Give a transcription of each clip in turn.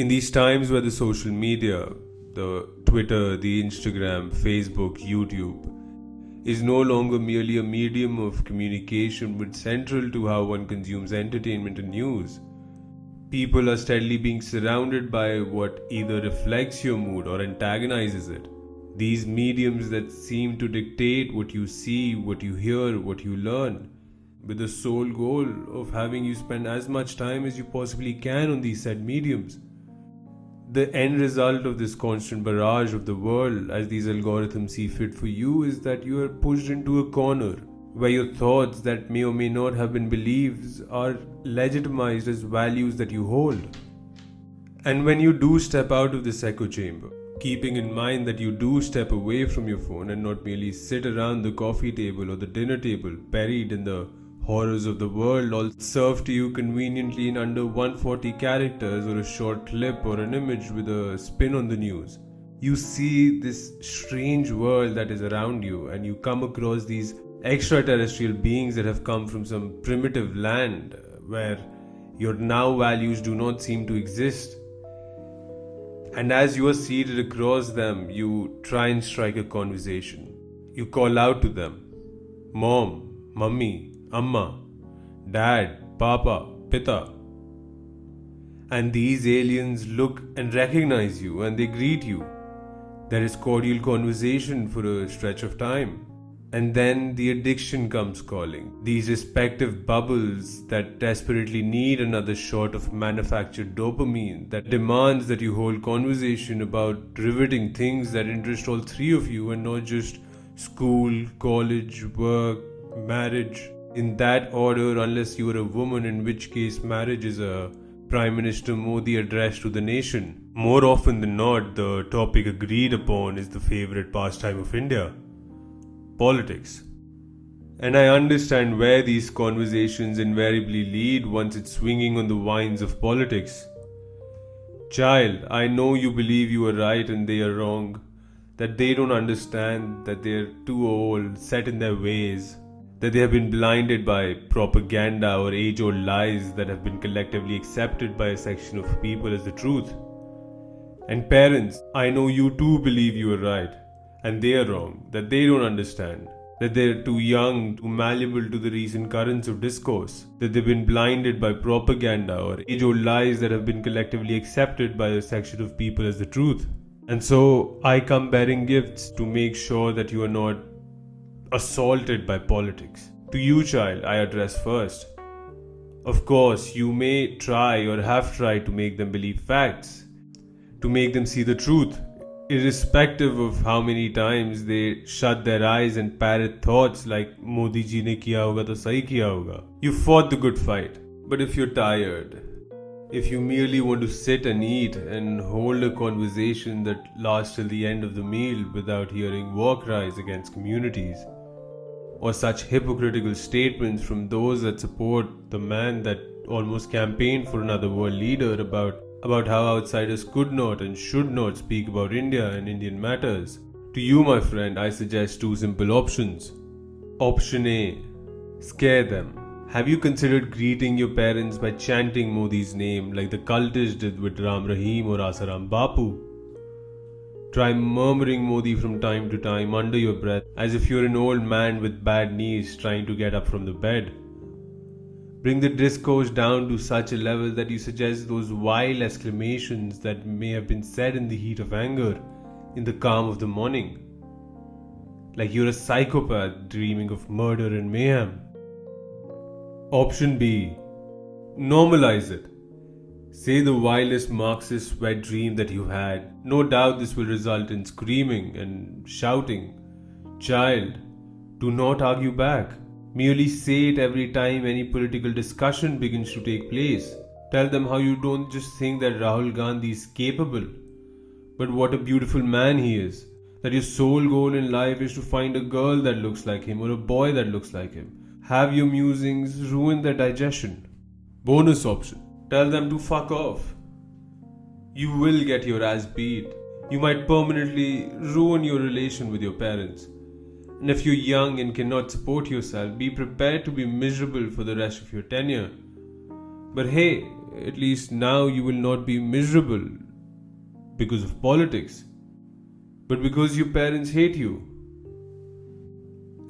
In these times where the social media, the Twitter, the Instagram, Facebook, YouTube, is no longer merely a medium of communication but central to how one consumes entertainment and news, people are steadily being surrounded by what either reflects your mood or antagonizes it. These mediums that seem to dictate what you see, what you hear, what you learn, with the sole goal of having you spend as much time as you possibly can on these said mediums. The end result of this constant barrage of the world, as these algorithms see fit for you, is that you are pushed into a corner where your thoughts that may or may not have been beliefs are legitimized as values that you hold. And when you do step out of this echo chamber, keeping in mind that you do step away from your phone and not merely sit around the coffee table or the dinner table buried in the horrors of the world, all served to you conveniently in under 140 characters or a short clip or an image with a spin on the news. You see this strange world that is around you, and you come across these extraterrestrial beings that have come from some primitive land where your now values do not seem to exist. And as you are seated across them, you try and strike a conversation. You call out to them, Mom, Mummy, Amma, Dad, Papa, Pita. And these aliens look and recognize you and they greet you. There is cordial conversation for a stretch of time. And then the addiction comes calling. These respective bubbles that desperately need another shot of manufactured dopamine that demands that you hold conversation about riveting things that interest all three of you and not just school, college, work, marriage. In that order, unless you are a woman, in which case marriage is a Prime Minister Modi address to the nation. More often than not, the topic agreed upon is the favourite pastime of India: politics. And I understand where these conversations invariably lead once it's swinging on the vines of politics. Child, I know you believe you are right and they are wrong, that they don't understand, that they're too old, set in their ways, that they have been blinded by propaganda or age-old lies that have been collectively accepted by a section of people as the truth. And parents, I know you too believe you are right and they are wrong, that they don't understand, that they're too young, too malleable to the recent currents of discourse, that they've been blinded by propaganda or age-old lies that have been collectively accepted by a section of people as the truth. And so I come bearing gifts to make sure that you are not assaulted by politics. To you, child, I address first. Of course, you may try or have tried to make them believe facts, to make them see the truth, irrespective of how many times they shut their eyes and parrot thoughts like Modi ji ne kiya hoga to sahi kiya hoga. You fought the good fight, but if you're tired, if you merely want to sit and eat and hold a conversation that lasts till the end of the meal without hearing war cries against communities, or such hypocritical statements from those that support the man that almost campaigned for another world leader about how outsiders could not and should not speak about India and Indian matters. To you, my friend, I suggest two simple options. Option A, scare them. Have you considered greeting your parents by chanting Modi's name like the cultists did with Ram Rahim or Asaram Bapu? Try murmuring Modi from time to time under your breath as if you're an old man with bad knees trying to get up from the bed. Bring the discourse down to such a level that you suggest those vile exclamations that may have been said in the heat of anger, in the calm of the morning. Like you're a psychopath dreaming of murder and mayhem. Option B, normalize it. Say the wildest Marxist wet dream that you had. No doubt this will result in screaming and shouting. Child, do not argue back. Merely say it every time any political discussion begins to take place. Tell them how you don't just think that Rahul Gandhi is capable, but what a beautiful man he is. That your sole goal in life is to find a girl that looks like him or a boy that looks like him. Have your musings ruin their digestion. Bonus option. Tell them to fuck off. You will get your ass beat. You might permanently ruin your relation with your parents. And if you're young and cannot support yourself, be prepared to be miserable for the rest of your tenure. But hey, at least now you will not be miserable because of politics, but because your parents hate you.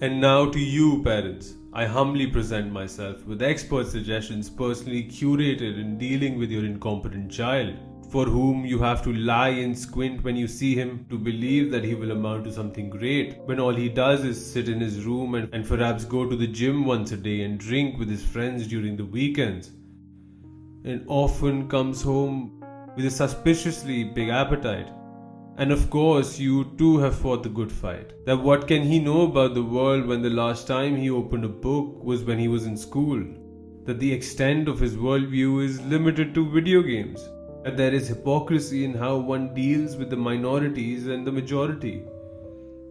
And now to you, parents, I humbly present myself with expert suggestions personally curated in dealing with your incompetent child, for whom you have to lie and squint when you see him to believe that he will amount to something great, when all he does is sit in his room and perhaps go to the gym once a day and drink with his friends during the weekends, and often comes home with a suspiciously big appetite. And of course, you too have fought the good fight. That what can he know about the world when the last time he opened a book was when he was in school? That the extent of his worldview is limited to video games. That there is hypocrisy in how one deals with the minorities and the majority.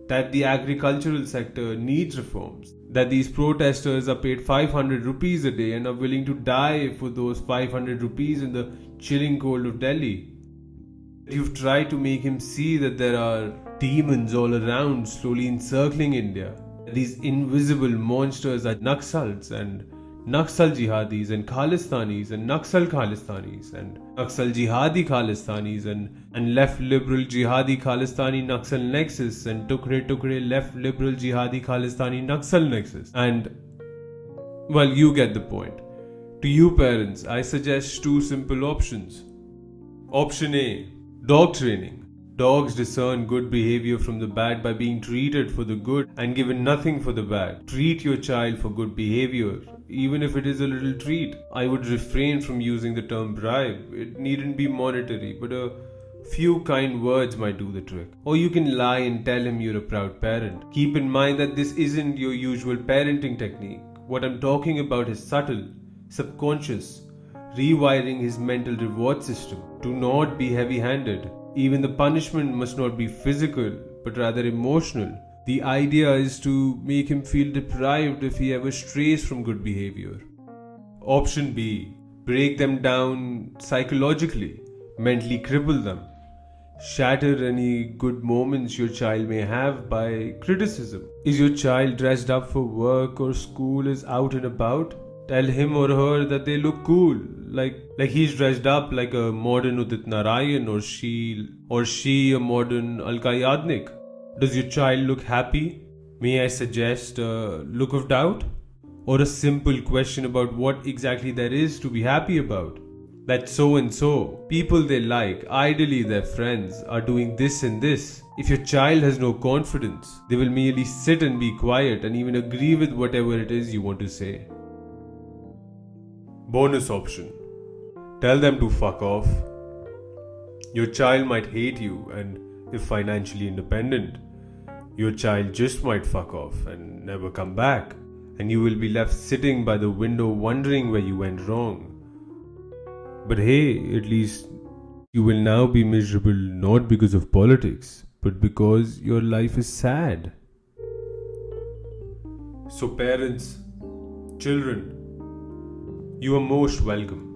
That the agricultural sector needs reforms. That these protesters are paid 500 rupees a day and are willing to die for those 500 rupees in the chilling cold of Delhi. You've tried to make him see that there are demons all around slowly encircling India. These invisible monsters are Naxals and Naxal Jihadis and Khalistanis and Naxal Khalistanis and Naxal Jihadi Khalistanis and left liberal Jihadi Khalistani Naxal Nexus and Tukre left liberal Jihadi Khalistani Naxal Nexus. And well, you get the point. To you parents, I suggest two simple options. Option A. Dog training. Dogs discern good behavior from the bad by being treated for the good and given nothing for the bad. Treat your child for good behavior, even if it is a little treat. I would refrain from using the term bribe. It needn't be monetary, but a few kind words might do the trick. Or you can lie and tell him you're a proud parent. Keep in mind that this isn't your usual parenting technique. What I'm talking about is subtle, subconscious, rewiring his mental reward system. Do not be heavy-handed. Even the punishment must not be physical, but rather emotional. The idea is to make him feel deprived if he ever strays from good behavior. Option B. Break them down psychologically, mentally cripple them. Shatter any good moments your child may have by criticism. Is your child dressed up for work or school, is out and about? Tell him or her that they look cool, like he's dressed up like a modern Udit Narayan or she a modern Alka Yadnik. Does your child look happy? May I suggest a look of doubt? Or a simple question about what exactly there is to be happy about? That so and so, people they like, ideally their friends, are doing this and this. If your child has no confidence, they will merely sit and be quiet and even agree with whatever it is you want to say. Bonus option. Tell them to fuck off. Your child might hate you, and if financially independent, your child just might fuck off and never come back, and you will be left sitting by the window wondering where you went wrong. But hey, at least you will now be miserable not because of politics, but because your life is sad. So parents, children, you are most welcome.